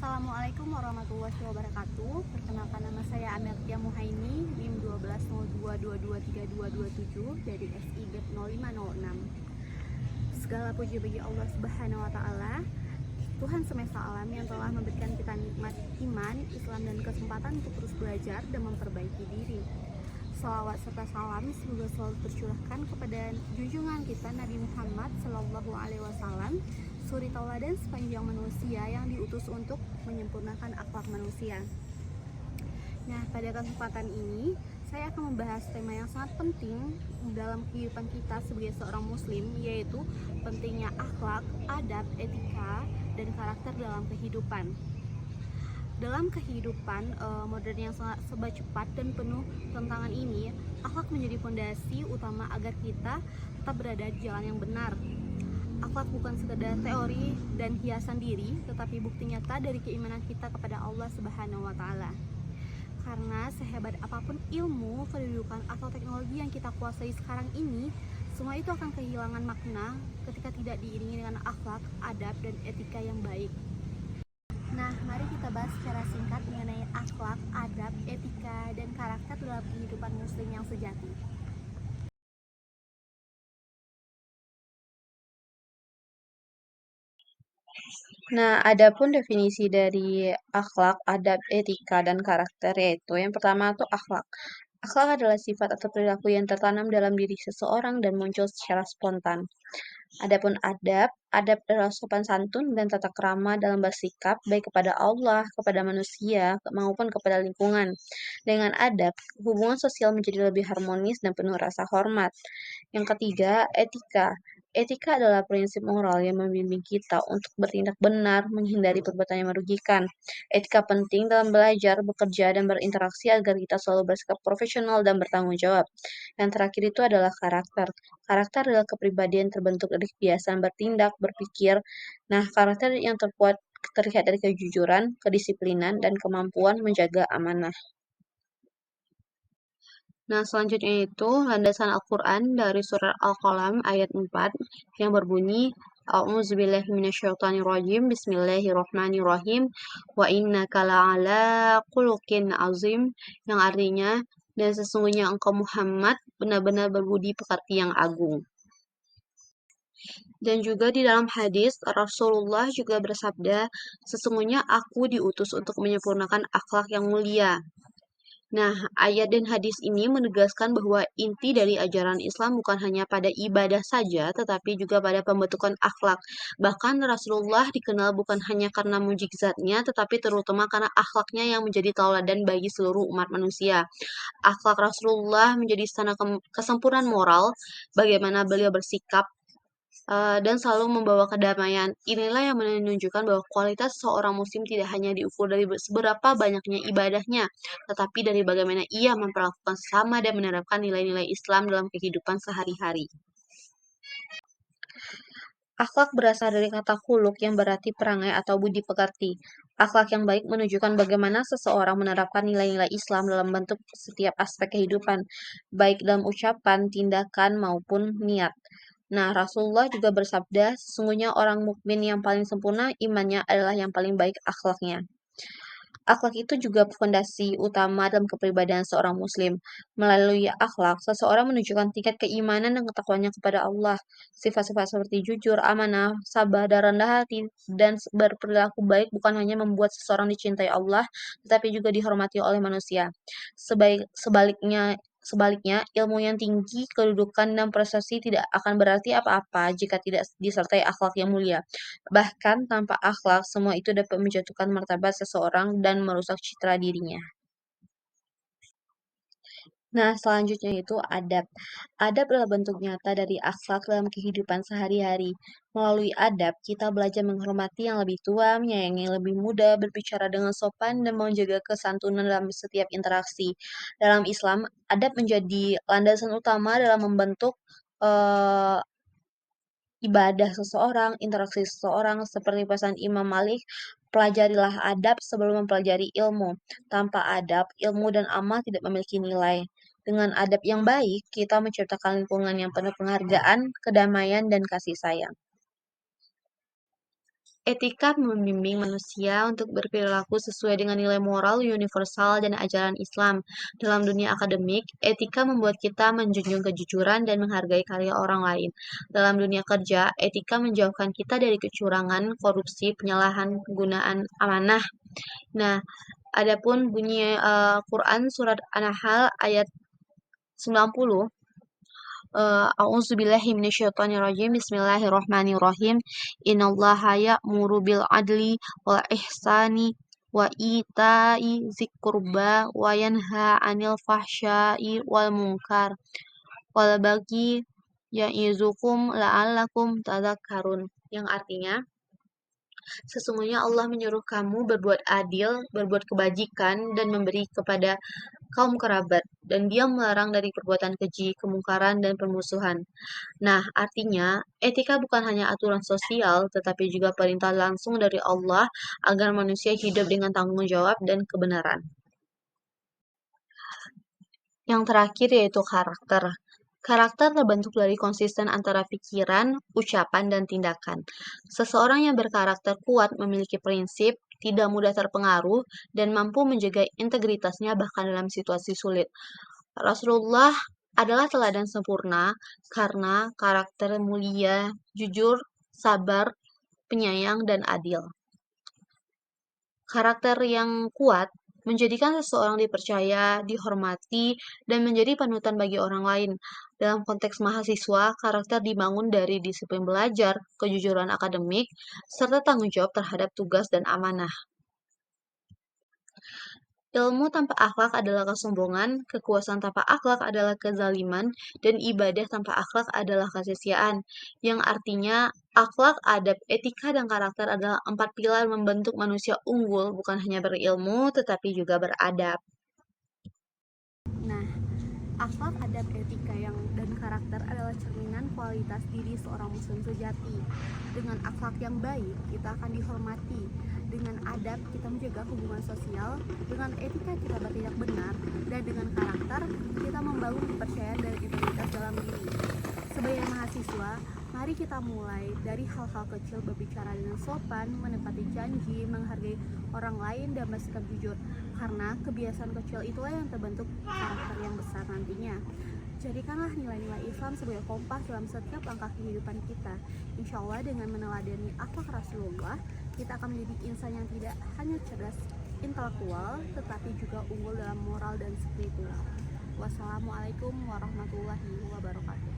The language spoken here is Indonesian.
Assalamualaikum warahmatullahi wabarakatuh. Perkenalkan, nama saya Amelia Muhaini, NIM 1202223227 dari SI GAP 0506. Segala puji bagi Allah Subhanahu wa taala, Tuhan semesta alam yang telah memberikan kita nikmat iman, Islam dan kesempatan untuk terus belajar dan memperbaiki diri. Salawat serta salam semoga selalu tercurahkan kepada junjungan kita Nabi Muhammad Sallallahu Alaihi Wasallam, suri tauladan sepanjang manusia yang diutus untuk menyempurnakan akhlak manusia. Nah, pada kesempatan ini saya akan membahas tema yang sangat penting dalam kehidupan kita sebagai seorang muslim, yaitu pentingnya akhlak, adab, etika, dan karakter dalam kehidupan. Dalam kehidupan modern yang sangat serba cepat dan penuh tantangan ini, akhlak menjadi fondasi utama agar kita tetap berada di jalan yang benar. Akhlak bukan sekedar teori dan hiasan diri, tetapi bukti nyata dari keimanan kita kepada Allah Subhanahu wa taala. Karena sehebat apapun ilmu, kedudukan atau teknologi yang kita kuasai sekarang ini, semua itu akan kehilangan makna ketika tidak diiringi dengan akhlak, adab, dan etika yang baik. Nah, mari kita bahas secara singkat mengenai akhlak, adab, etika, dan karakter dalam kehidupan muslim yang sejati. Nah, adapun definisi dari akhlak, adab, etika, dan karakter yaitu yang pertama tuh akhlak. Akhlak adalah sifat atau perilaku yang tertanam dalam diri seseorang dan muncul secara spontan. Adapun adab, adab adalah sopan santun dan tata krama dalam bersikap baik kepada Allah, kepada manusia, maupun kepada lingkungan. Dengan adab, hubungan sosial menjadi lebih harmonis dan penuh rasa hormat. Yang ketiga, etika. Etika adalah prinsip moral yang membimbing kita untuk bertindak benar, menghindari perbuatan yang merugikan. Etika penting dalam belajar, bekerja, dan berinteraksi agar kita selalu bersikap profesional dan bertanggung jawab. Yang terakhir itu adalah karakter. Karakter adalah kepribadian terbentuk dari kebiasaan bertindak, berpikir. Nah, karakter yang terkuat terlihat dari kejujuran, kedisiplinan, dan kemampuan menjaga amanah. Nah, selanjutnya itu landasan Al-Quran dari surat Al-Qalam ayat 4 yang berbunyi A'udzubillahi minasyaitonirrajim Bismillahirrahmanirrahim wa innaka la'ala khuluqin azim, yang artinya dan sesungguhnya engkau Muhammad benar-benar berbudi pekerti yang agung. Dan juga di dalam hadis Rasulullah juga bersabda, sesungguhnya aku diutus untuk menyempurnakan akhlak yang mulia. Nah, ayat dan hadis ini menegaskan bahwa inti dari ajaran Islam bukan hanya pada ibadah saja, tetapi juga pada pembentukan akhlak. Bahkan Rasulullah dikenal bukan hanya karena mujizatnya, tetapi terutama karena akhlaknya yang menjadi tauladan bagi seluruh umat manusia. Akhlak Rasulullah menjadi standar kesempurnaan moral, bagaimana beliau bersikap, dan selalu membawa kedamaian. Inilah yang menunjukkan bahwa kualitas seorang muslim tidak hanya diukur dari seberapa banyaknya ibadahnya, tetapi dari bagaimana ia memperlakukan sesama dan menerapkan nilai-nilai Islam dalam kehidupan sehari-hari. Akhlak berasal dari kata khuluk yang berarti perangai atau budi pekerti. Akhlak yang baik menunjukkan bagaimana seseorang menerapkan nilai-nilai Islam dalam bentuk setiap aspek kehidupan, baik dalam ucapan, tindakan, maupun niat. Nah, Rasulullah juga bersabda, sesungguhnya orang mukmin yang paling sempurna imannya adalah yang paling baik akhlaknya. Akhlak itu juga fondasi utama dalam kepribadian seorang muslim. Melalui akhlak, seseorang menunjukkan tingkat keimanan dan ketakwaannya kepada Allah. Sifat-sifat seperti jujur, amanah, sabar, dan rendah hati, dan berperilaku baik bukan hanya membuat seseorang dicintai Allah, tetapi juga dihormati oleh manusia. Sebaliknya, ilmu yang tinggi, kedudukan, dan prestasi tidak akan berarti apa-apa jika tidak disertai akhlak yang mulia. Bahkan tanpa akhlak, semua itu dapat menjatuhkan martabat seseorang dan merusak citra dirinya. Nah, selanjutnya itu adab. Adab adalah bentuk nyata dari akhlak dalam kehidupan sehari-hari. Melalui adab, kita belajar menghormati yang lebih tua, menyayangi yang lebih muda, berbicara dengan sopan, dan menjaga kesantunan dalam setiap interaksi. Dalam Islam, adab menjadi landasan utama dalam membentuk eh, ibadah seseorang, interaksi seseorang, seperti pesan Imam Malik, pelajarilah adab sebelum mempelajari ilmu. Tanpa adab, ilmu dan amal tidak memiliki nilai. Dengan adab yang baik, kita menciptakan lingkungan yang penuh penghargaan, kedamaian, dan kasih sayang. Etika membimbing manusia untuk berperilaku sesuai dengan nilai moral universal dan ajaran Islam. Dalam dunia akademik, etika membuat kita menjunjung kejujuran dan menghargai karya orang lain. Dalam dunia kerja, etika menjauhkan kita dari kecurangan, korupsi, penyalahan penggunaan amanah. Nah, adapun bunyi Quran surat An-Nahl ayat 90. A'udzubillahi minasyaitonirrajim. Bismillahirrahmanirrahim. Innallaha ya'muru bil adli wal ihsani wa ita'i dzil qurba wa yanha 'anil fahsya'i wal munkar wal baghi ya'izukum la'allakum tadhakkarun. Yang artinya, sesungguhnya Allah menyuruh kamu berbuat adil, berbuat kebajikan, dan memberi kepada kaum kerabat, dan Dia melarang dari perbuatan keji, kemungkaran, dan permusuhan. Nah, artinya, etika bukan hanya aturan sosial, tetapi juga perintah langsung dari Allah agar manusia hidup dengan tanggung jawab dan kebenaran. Yang terakhir yaitu karakter. Karakter terbentuk dari konsisten antara pikiran, ucapan, dan tindakan. Seseorang yang berkarakter kuat memiliki prinsip, tidak mudah terpengaruh, dan mampu menjaga integritasnya bahkan dalam situasi sulit. Rasulullah adalah teladan sempurna karena karakter mulia, jujur, sabar, penyayang, dan adil. Karakter yang kuat menjadikan seseorang dipercaya, dihormati, dan menjadi panutan bagi orang lain. Dalam konteks mahasiswa, karakter dibangun dari disiplin belajar, kejujuran akademik, serta tanggung jawab terhadap tugas dan amanah. Ilmu tanpa akhlak adalah kesombongan, kekuasaan tanpa akhlak adalah kezaliman, dan ibadah tanpa akhlak adalah kesia-siaan. Yang artinya, akhlak, adab, etika, dan karakter adalah 4 pilar membentuk manusia unggul, bukan hanya berilmu, tetapi juga beradab. Nah, akhlak, adab, etika dan karakter adalah cerminan kualitas diri seorang muslim sejati. Dengan akhlak yang baik, kita akan dihormati. Dengan adab, kita menjaga hubungan sosial. Dengan etika, kita bertindak benar. Dan dengan karakter, kita membangun kepercayaan dan integritas dalam diri. Sebagai mahasiswa, mari kita mulai dari hal-hal kecil, berbicara dengan sopan, menepati janji, menghargai orang lain, dan bersikap jujur. Karena kebiasaan kecil itulah yang terbentuk karakter yang besar nantinya. Jadikanlah nilai-nilai Islam sebagai kompas dalam setiap langkah kehidupan kita. Insya Allah dengan meneladani akhlak Rasulullah, kita akan menjadi insan yang tidak hanya cerdas intelektual, tetapi juga unggul dalam moral dan spiritual. Wassalamualaikum warahmatullahi wabarakatuh.